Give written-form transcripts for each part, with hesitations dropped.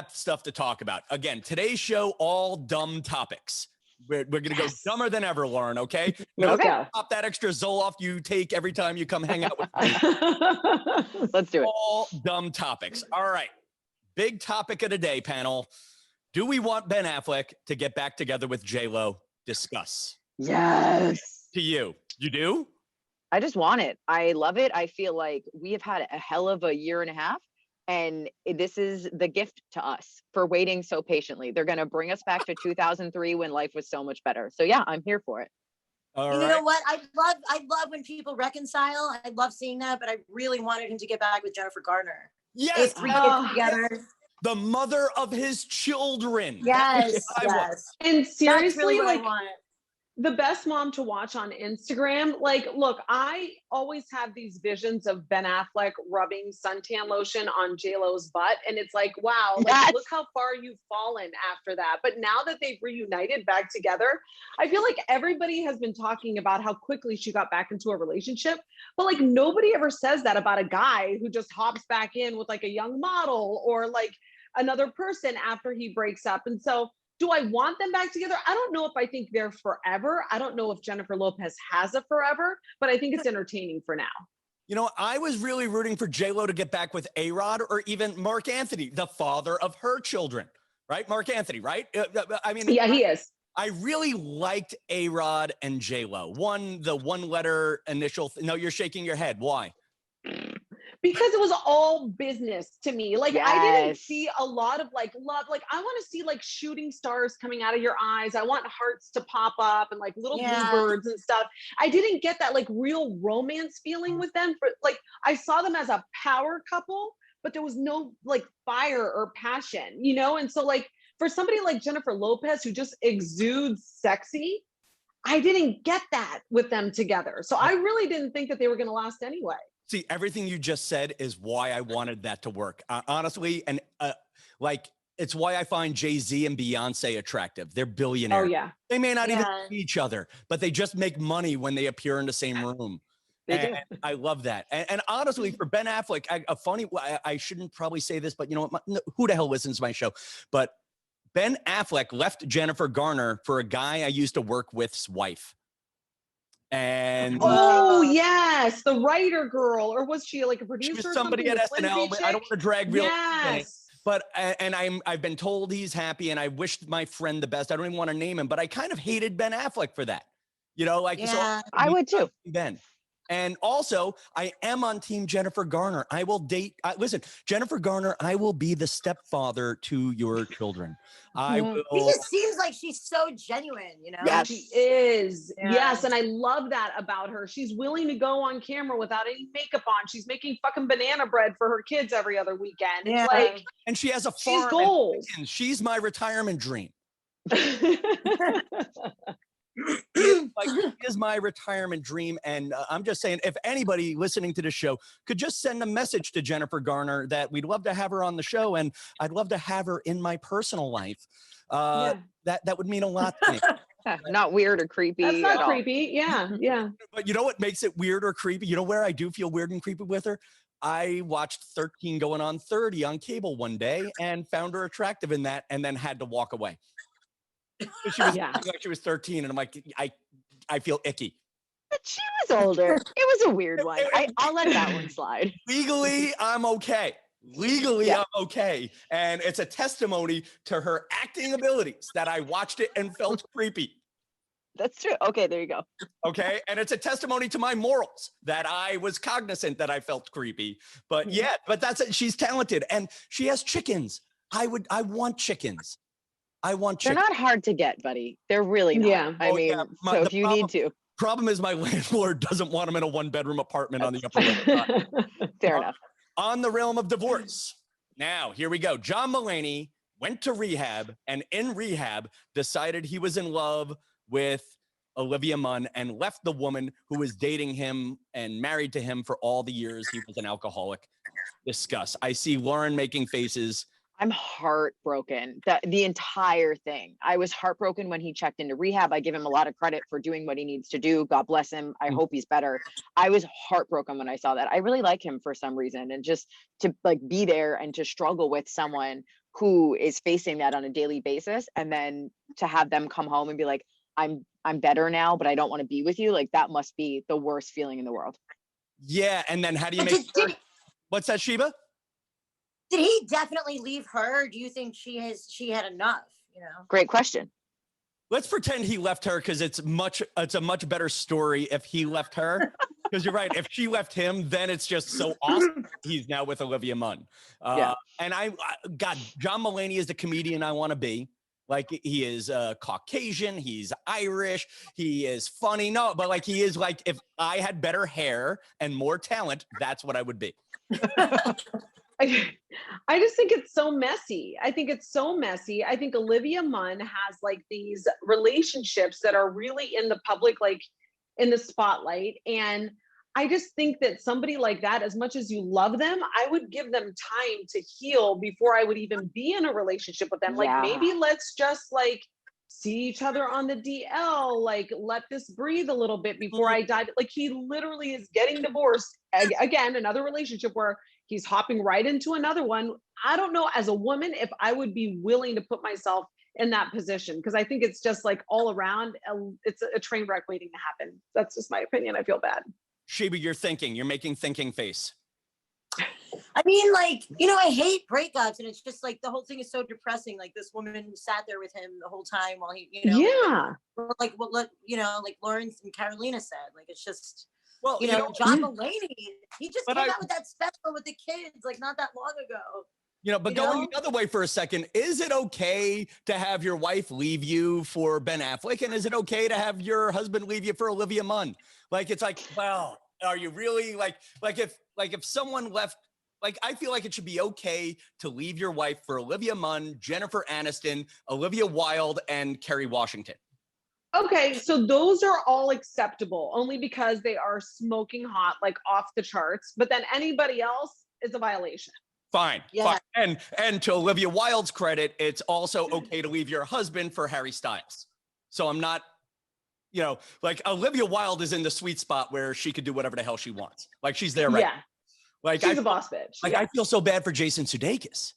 got stuff to talk about. Again, today's show, all dumb topics. We're going to go dumber than ever, Loren, okay? Let's go. Stop that extra Zoloft you take every time you come hang out with me. Let's do it. All dumb topics. All right. Big topic of the day, panel. Do we want Ben Affleck to get back together with JLO? Discuss. Yes. To you. You do? I just want it. I love it. I feel like we have had a hell of a year and a half. And this is the gift to us for waiting so patiently. They're going to bring us back to 2003 when life was so much better. So yeah, I'm here for it. You know what? I love when people reconcile. I love seeing that, but I really wanted him to get back with Jennifer Garner. Yes. 3 kids together. The mother of his children. Yes. Yes. And seriously, that's really what like, I want. the best mom to watch on Instagram. Like, look, I always have these visions of Ben Affleck rubbing suntan lotion on JLo's butt. And it's like, wow, like, Yes. look how far you've fallen after that. But now that they've reunited back together, I feel like everybody has been talking about how quickly she got back into a relationship. But like, nobody ever says that about a guy who just hops back in with like a young model or like another person after he breaks up. And so, do I want them back together? I don't know if I think they're forever. I don't know if Jennifer Lopez has a forever, but I think it's entertaining for now. You know, I was really rooting for JLo to get back with A-Rod or even Mark Anthony, the father of her children, right? Mark Anthony, right? I mean, Yeah, he is. I really liked A-Rod and JLo. The one letter initial. No, you're shaking your head. Why? Because it was all business to me. Like, I didn't Yes. see a lot of like love. Like, I want to see like shooting stars coming out of your eyes. I want hearts to pop up and like little bluebirds and stuff. I didn't get that like real romance feeling with them. But like, I saw them as a power couple, but there was no like fire or passion, you know? And so like, for somebody like Jennifer Lopez, who just exudes sexy, I didn't get that with them together. So I really didn't think that they were going to last anyway. See, everything you just said is why I wanted that to work. Honestly, and like, it's why I find Jay-Z and Beyonce attractive. They're billionaires. Oh, yeah. They may not even see each other, but they just make money when they appear in the same room. And I love that. And honestly, for Ben Affleck, I shouldn't probably say this, but you know what? Who the hell listens to my show? But Ben Affleck left Jennifer Garner for a guy I used to work with's wife. And oh yes, the writer girl, or was she like a producer? She was somebody at SNL. I don't want to drag real. Yes. But I've been told he's happy, and I wished my friend the best. I don't even want to name him, but I kind of hated Ben Affleck for that. You know, like so I would too. Ben. And also, I am on team Jennifer Garner. I will date. Listen, Jennifer Garner, I will be the stepfather to your children. I will. It just seems like she's so genuine, you know? Yes, she is. Yeah. Yes, and I love that about her. She's willing to go on camera without any makeup on. She's making fucking banana bread for her kids every otother weekend. Yeah. It's like, and she has a she's farm. gold. She's my retirement dream. Like, is my retirement dream. And I'm just saying, if anybody listening to the show could just send a message to Jennifer Garner that we'd love to have her on the show, and I'd love to have her in my personal life, that would mean a lot to me. Not weird or creepy. That's not at creepy. Yeah, yeah. But you know what makes it weird or creepy? You know where I do feel weird and creepy with her? I watched 13 going on 30 on cable one day and found her attractive in that, and then had to walk away. She was like she was 13, and I'm like, I feel icky. But she was older. It was a weird one. I'll let that one slide. Legally, I'm okay. I'm okay. And it's a testimony to her acting abilities that I watched it and felt creepy. That's true. Okay, there you go. Okay. And it's a testimony to my morals that I was cognizant that I felt creepy. But yeah, but that's it. She's talented and she has chickens. I want chickens. I want chickens. They're not hard to get, buddy. They're really not. Yeah. I mean, so if you need to. Problem is my landlord doesn't want them in a 1-bedroom apartment on the Upper West Side. Fair enough. On the realm of divorce. Now, here we go. John Mulaney went to rehab, and in rehab decided he was in love with Olivia Munn and left the woman who was dating him and married to him for all the years he was an alcoholic. Discuss. I see Loren making faces. I'm heartbroken. The entire thing. I was heartbroken when he checked into rehab. I give him a lot of credit for doing what he needs to do. God bless him. I hope he's better. I was heartbroken when I saw that. I really like him for some reason. And just to like be there and to struggle with someone who is facing that on a daily basis, and then to have them come home and be like, I'm better now, but I don't want to be with you. Like that must be the worst feeling in the world. Yeah, and then how do you make sure? What's that, Sheeba? Did he definitely leave her? Or do you think she had enough? You know. Great question. Let's pretend he left her because it's a much better story if he left her. Because you're right. If she left him, then it's just so awesome. He's now with Olivia Munn. Yeah. And God, John Mulaney is the comedian I want to be. Like he is Caucasian, he's Irish, he is funny. No, but like he is like, if I had better hair and more talent, that's what I would be. I just think it's so messy. I think it's so messy. I think Olivia Munn has like these relationships that are really in the public, like in the spotlight. And I just think that somebody like that, as much as you love them, I would give them time to heal before I would even be in a relationship with them. Like maybe let's just like see each other on the DL, like let this breathe a little bit before I die. Like he literally is getting divorced. Again, another relationship where he's hopping right into another one. I don't know as a woman if I would be willing to put myself in that position, because I think it's just like all around, it's a train wreck waiting to happen. That's just my opinion. I feel bad. Sheeba, you're making thinking face. I mean, like, you know, I hate breakups, and it's just like the whole thing is so depressing. Like this woman sat there with him the whole time while he, you know, like what, you know, like Loren and Carolina said, like it's just, well, you know, John Mulaney, he just came out with that special with the kids, like not that long ago. You know, but going the other way for a second, is it okay to have your wife leave you for Ben Affleck? And is it okay to have your husband leave you for Olivia Munn? Like, it's like, well, are you really like if someone left, like, I feel like it should be okay to leave your wife for Olivia Munn, Jennifer Aniston, Olivia Wilde, and Kerry Washington. Okay, so those are all acceptable only because they are smoking hot, like off the charts. But then anybody else is a violation. Fine. And to Olivia Wilde's credit, it's also okay to leave your husband for Harry Styles. So I'm not, you know, like Olivia Wilde is in the sweet spot where she could do whatever the hell she wants. Like she's there, right? Yeah. Like she's a boss bitch. Like I feel so bad for Jason Sudekis.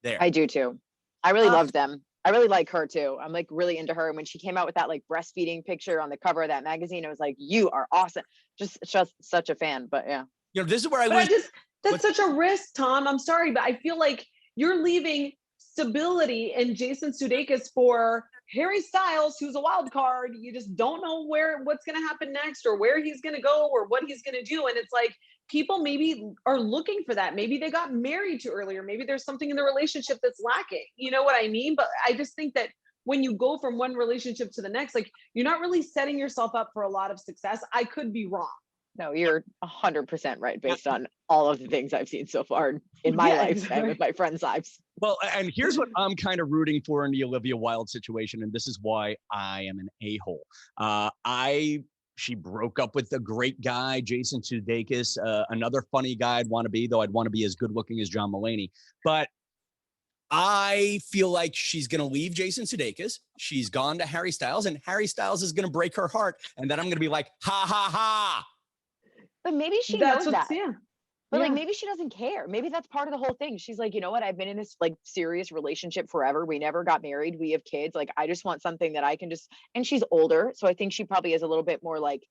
There. I do too. I really love them. I really like her too. I'm like really into her. And when she came out with that like breastfeeding picture on the cover of that magazine, I was like, you are awesome. Just such a fan. But yeah. You know, this is where I lose. That's such a risk, Tom. I'm sorry, but I feel like you're leaving stability in Jason Sudekis for Harry Styles, who's a wild card. You just don't know what's going to happen next or where he's going to go or what he's going to do. And it's like people maybe are looking for that. Maybe they got married too early, or maybe there's something in the relationship that's lacking. You know what I mean? But I just think that when you go from one relationship to the next, like you're not really setting yourself up for a lot of success. I could be wrong. No, you're 100% right based on all of the things I've seen so far in my life and with my friends' lives. Well, and here's what I'm kind of rooting for in the Olivia Wilde situation, and this is why I am an a-hole. She broke up with a great guy, Jason Sudekis, another funny guy I'd want to be, though I'd want to be as good looking as John Mulaney. But I feel like she's going to leave Jason Sudekis. She's gone to Harry Styles, and Harry Styles is going to break her heart. And then I'm going to be like, ha, ha, ha. But maybe she knows that. But like maybe she doesn't care. Maybe that's part of the whole thing. She's like, you know what? I've been in this like serious relationship forever. We never got married. We have kids. Like I just want something that I can just, and she's older. So I think she probably has a little bit more like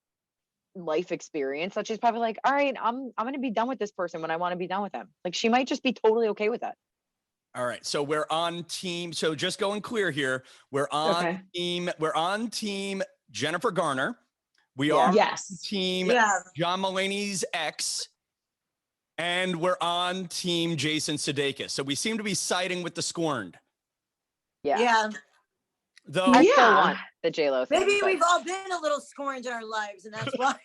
life experience. So she's probably like, all right, I'm going to be done with this person when I want to be done with them. Like she might just be totally okay with that. All right. So we're on team. So just going clear here. We're on team Jennifer Garner. We are team John Mulaney's ex, and we're on team Jason Sudekis. So we seem to be siding with the scorned. Yeah. Though I still want the JLo thing. Maybe we've all been a little scorned in our lives, and that's why.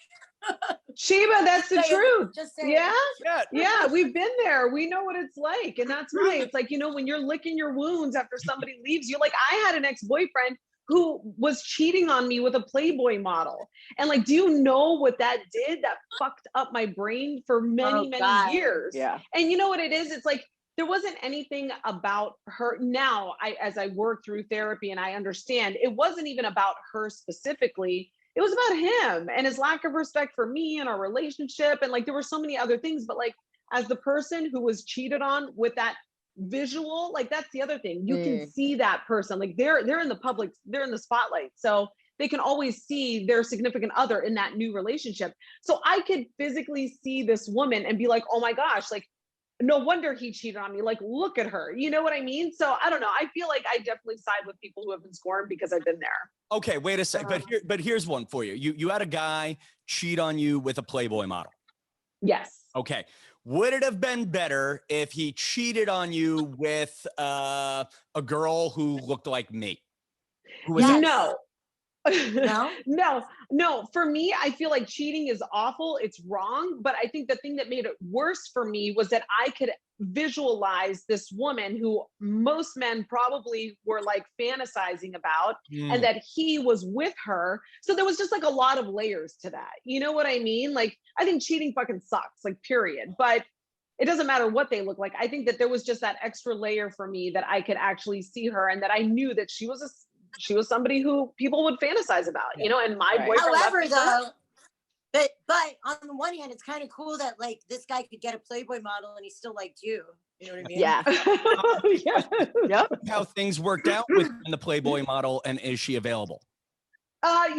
Sheeba, that's the truth. Just saying. Yeah, we've been there. We know what it's like, and that's why it's like, you know, when you're licking your wounds after somebody leaves you. Like I had an ex-boyfriend who was cheating on me with a Playboy model. And like, do you know what that did? That fucked up my brain for many years. Yeah. And you know what it is? It's like, there wasn't anything about her. Now, as I work through therapy and I understand, it wasn't even about her specifically. It was about him and his lack of respect for me and our relationship. And like, there were so many other things, but like, as the person who was cheated on with that visual, like that's the other thing. You can see that person, like they're in the public, they're in the spotlight. So they can always see their significant other in that new relationship. So I could physically see this woman and be like, oh my gosh, like, no wonder he cheated on me. Like, look at her. You know what I mean? So I don't know. I feel like I definitely side with people who have been scorned because I've been there. Okay, wait a second. But here's one for you. You had a guy cheat on you with a Playboy model. Yes. Okay. Would it have been better if he cheated on you with a girl who looked like me? Who was that? No. No? No. For me, I feel like cheating is awful. It's wrong. But I think the thing that made it worse for me was that I could visualize this woman who most men probably were like fantasizing about, and that he was with her. So there was just like a lot of layers to that. You know what I mean? Like, I think cheating fucking sucks, like period. But it doesn't matter what they look like. I think that there was just that extra layer for me that I could actually see her, and that I knew that she was somebody who people would fantasize about, you know, and my boyfriend. However, though, but on the one hand, it's kind of cool that like this guy could get a Playboy model and he still liked you. You know what I mean? Yeah. Yep. How things worked out with the Playboy model, and is she available?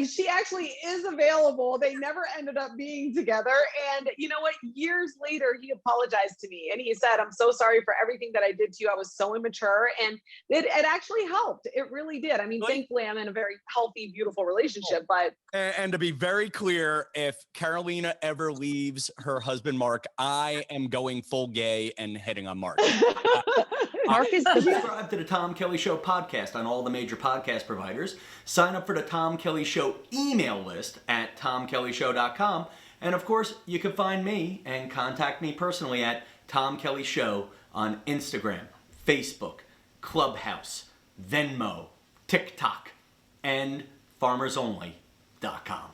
She actually is available. They never ended up being together. And you know what? Years later, he apologized to me and he said, I'm so sorry for everything that I did to you. I was so immature. And it actually helped. It really did. I mean, thankfully, I'm in a very healthy, beautiful relationship. But and to be very clear, if Carolina ever leaves her husband, Mark, I am going full gay and hitting on Mark. Mark is subscribe to the Tom Kelly Show podcast on all the major podcast providers. Sign up for the Tom Kelly Show email list at TomKellyShow.com. And of course, you can find me and contact me personally at Tom Kelly Show on Instagram, Facebook, Clubhouse, Venmo, TikTok, and FarmersOnly.com.